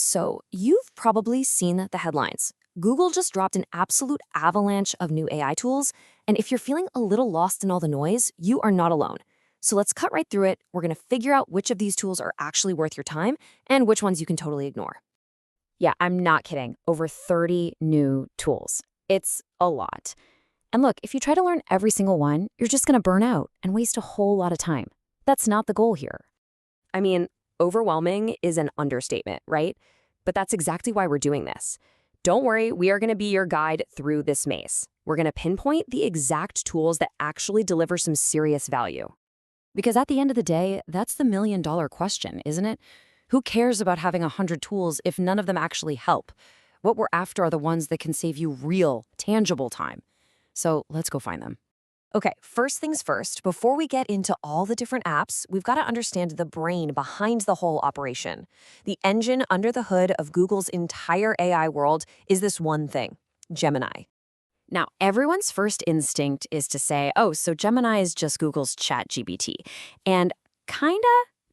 So, you've probably seen the headlines. Google just dropped an absolute avalanche of new AI tools, and if you're feeling a little lost in all the noise, you are not alone. So let's cut right through it. We're going to figure out which of these tools are actually worth your time and which ones you can totally ignore. Yeah, I'm not kidding. Over 30 new tools. It's a lot. And look, if you try to learn every single one, you're just going to burn out and waste a whole lot of time. That's not the goal here. I mean, overwhelming is an understatement, right? But that's exactly why we're doing this. Don't worry, we are going to be your guide through this maze. We're going to pinpoint the exact tools that actually deliver some serious value. Because at the end of the day, that's the million-dollar question, isn't it? Who cares about having 100 tools if none of them actually help? What we're after are the ones that can save you real, tangible time. So let's go find them. Okay, first things first, before we get into all the different apps, we've got to understand the brain behind the whole operation. The engine under the hood of Google's entire AI world is this one thing, Gemini. Now, everyone's first instinct is to say, oh, so Gemini is just Google's ChatGPT. And kinda,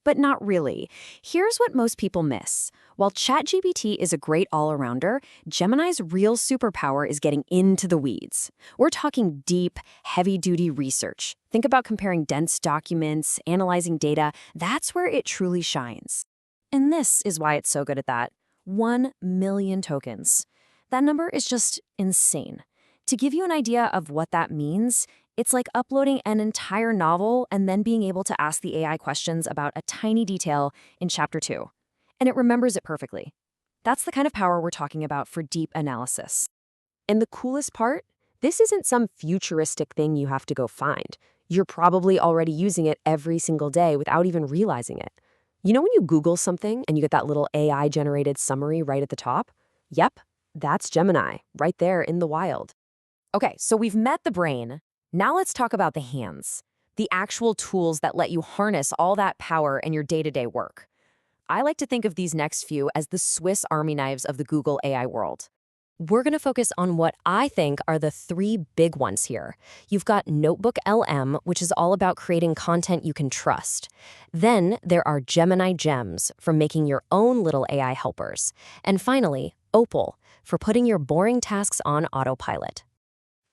but not really. Here's what most people miss. While ChatGPT is a great all-arounder, Gemini's real superpower is getting into the weeds. We're talking deep, heavy-duty research. Think about comparing dense documents, analyzing data. That's where it truly shines. And this is why it's so good at that. 1 million tokens. That number is just insane. To give you an idea of what that means, it's like uploading an entire novel and then being able to ask the AI questions about a tiny detail in chapter 2. And it remembers it perfectly. That's the kind of power we're talking about for deep analysis. And the coolest part? This isn't some futuristic thing you have to go find. You're probably already using it every single day without even realizing it. You know when you Google something and you get that little AI-generated summary right at the top? Yep, that's Gemini, right there in the wild. Okay, so we've met the brain. Now let's talk about the hands, the actual tools that let you harness all that power in your day-to-day work. I like to think of these next few as the Swiss Army knives of the Google AI world. We're going to focus on what I think are the 3 big ones here. You've got NotebookLM, which is all about creating content you can trust. Then there are Gemini Gems for making your own little AI helpers. And finally, Opal for putting your boring tasks on autopilot.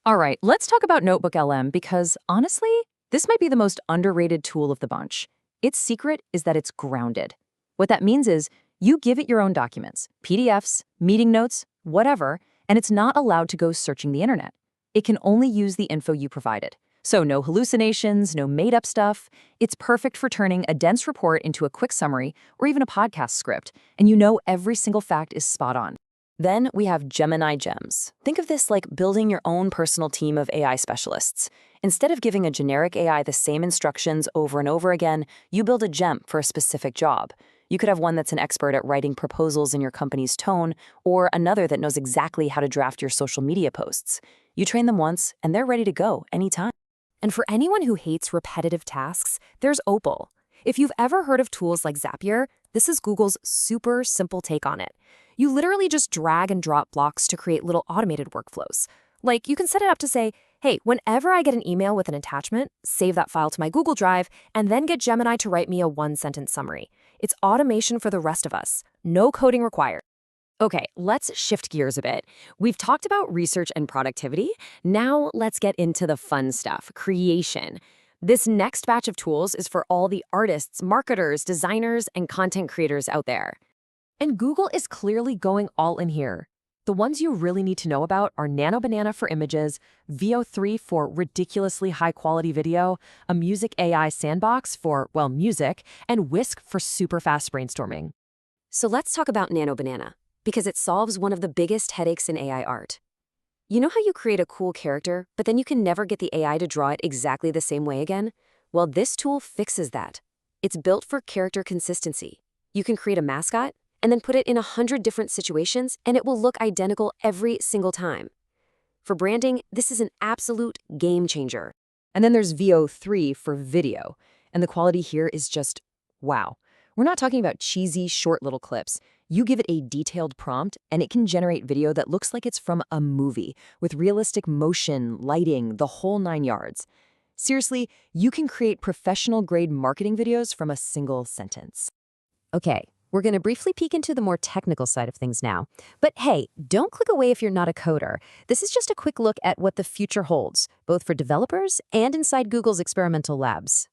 All right, let's talk about NotebookLM because, honestly, this might be the most underrated tool of the bunch. Its secret is that it's grounded. What that means is you give it your own documents, PDFs, meeting notes, whatever, and it's not allowed to go searching the internet. It can only use the info you provided. So no hallucinations, no made-up stuff. It's perfect for turning a dense report into a quick summary or even a podcast script, and you know every single fact is spot on. Then we have Gemini Gems. Think of this like building your own personal team of AI specialists. Instead of giving a generic AI the same instructions over and over again, you build a gem for a specific job. You could have one that's an expert at writing proposals in your company's tone, or another that knows exactly how to draft your social media posts. You train them once, and they're ready to go anytime. And for anyone who hates repetitive tasks, there's Opal. If you've ever heard of tools like Zapier, this is Google's super simple take on it. You literally just drag and drop blocks to create little automated workflows. Like, you can set it up to say, hey, whenever I get an email with an attachment, save that file to my Google Drive, and then get Gemini to write me a 1-sentence summary. It's automation for the rest of us. No coding required. Okay, let's shift gears a bit. We've talked about research and productivity. Now let's get into the fun stuff, creation. This next batch of tools is for all the artists, marketers, designers, and content creators out there. And Google is clearly going all in here. The ones you really need to know about are Nano Banana for images, VO3 for ridiculously high-quality video, a music AI sandbox for, well, music, and Whisk for super fast brainstorming. So let's talk about Nano Banana, because it solves one of the biggest headaches in AI art. You know how you create a cool character, but then you can never get the AI to draw it exactly the same way again? Well, this tool fixes that. It's built for character consistency. You can create a mascot, and then put it in 100 different situations, and it will look identical every single time. For branding, this is an absolute game changer. And then there's VO3 for video, and the quality here is just wow. We're not talking about cheesy, short little clips. You give it a detailed prompt, and it can generate video that looks like it's from a movie, with realistic motion, lighting, the whole 9 yards. Seriously, you can create professional-grade marketing videos from a single sentence. Okay, We're going to briefly peek into the more technical side of things now. But hey, don't click away if you're not a coder. This is just a quick look at what the future holds, both for developers and inside Google's experimental labs.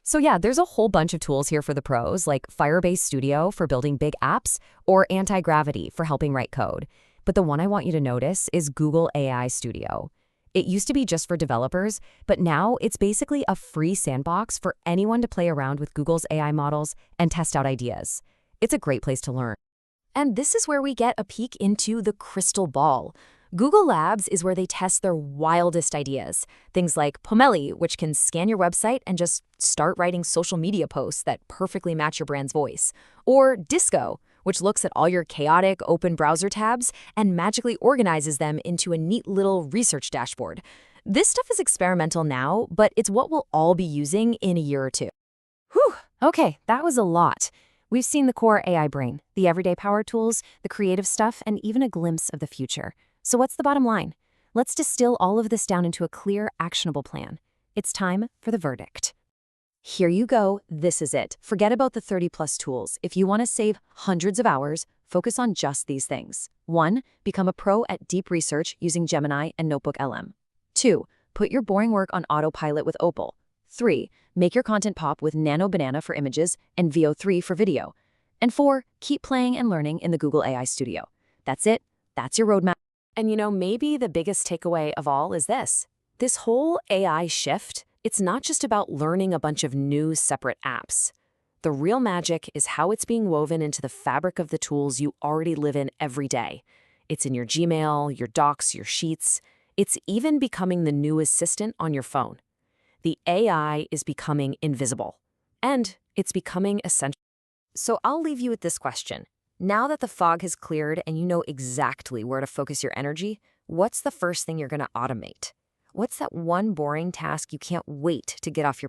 So yeah, there's a whole bunch of tools here for the pros, like Firebase Studio for building big apps or Anti-Gravity for helping write code. But the one I want you to notice is Google AI Studio. It used to be just for developers, but now it's basically a free sandbox for anyone to play around with Google's AI models and test out ideas. It's a great place to learn. And this is where we get a peek into the crystal ball. Google Labs is where they test their wildest ideas. Things like Pomeli, which can scan your website and just start writing social media posts that perfectly match your brand's voice. Or Disco, which looks at all your chaotic open browser tabs and magically organizes them into a neat little research dashboard. This stuff is experimental now, but it's what we'll all be using in a year or two. Whew, okay, that was a lot. We've seen the core AI brain, the everyday power tools, the creative stuff, and even a glimpse of the future. So what's the bottom line? Let's distill all of this down into a clear, actionable plan. It's time for the verdict. Here you go. This is it. Forget about the 30+ tools. If you want to save hundreds of hours, focus on just these things. 1. Become a pro at deep research using Gemini and NotebookLM. 2. Put your boring work on autopilot with Opal. 3. Make your content pop with Nano Banana for images and VO3 for video. And 4. Keep playing and learning in the Google AI Studio. That's it. That's your roadmap. And maybe the biggest takeaway of all is this. This whole AI shift, it's not just about learning a bunch of new separate apps. The real magic is how it's being woven into the fabric of the tools you already live in every day. It's in your Gmail, your Docs, your Sheets. It's even becoming the new assistant on your phone. The AI is becoming invisible, and it's becoming essential. So I'll leave you with this question. Now that the fog has cleared and you know exactly where to focus your energy, what's the first thing you're going to automate? What's that one boring task you can't wait to get off your plate?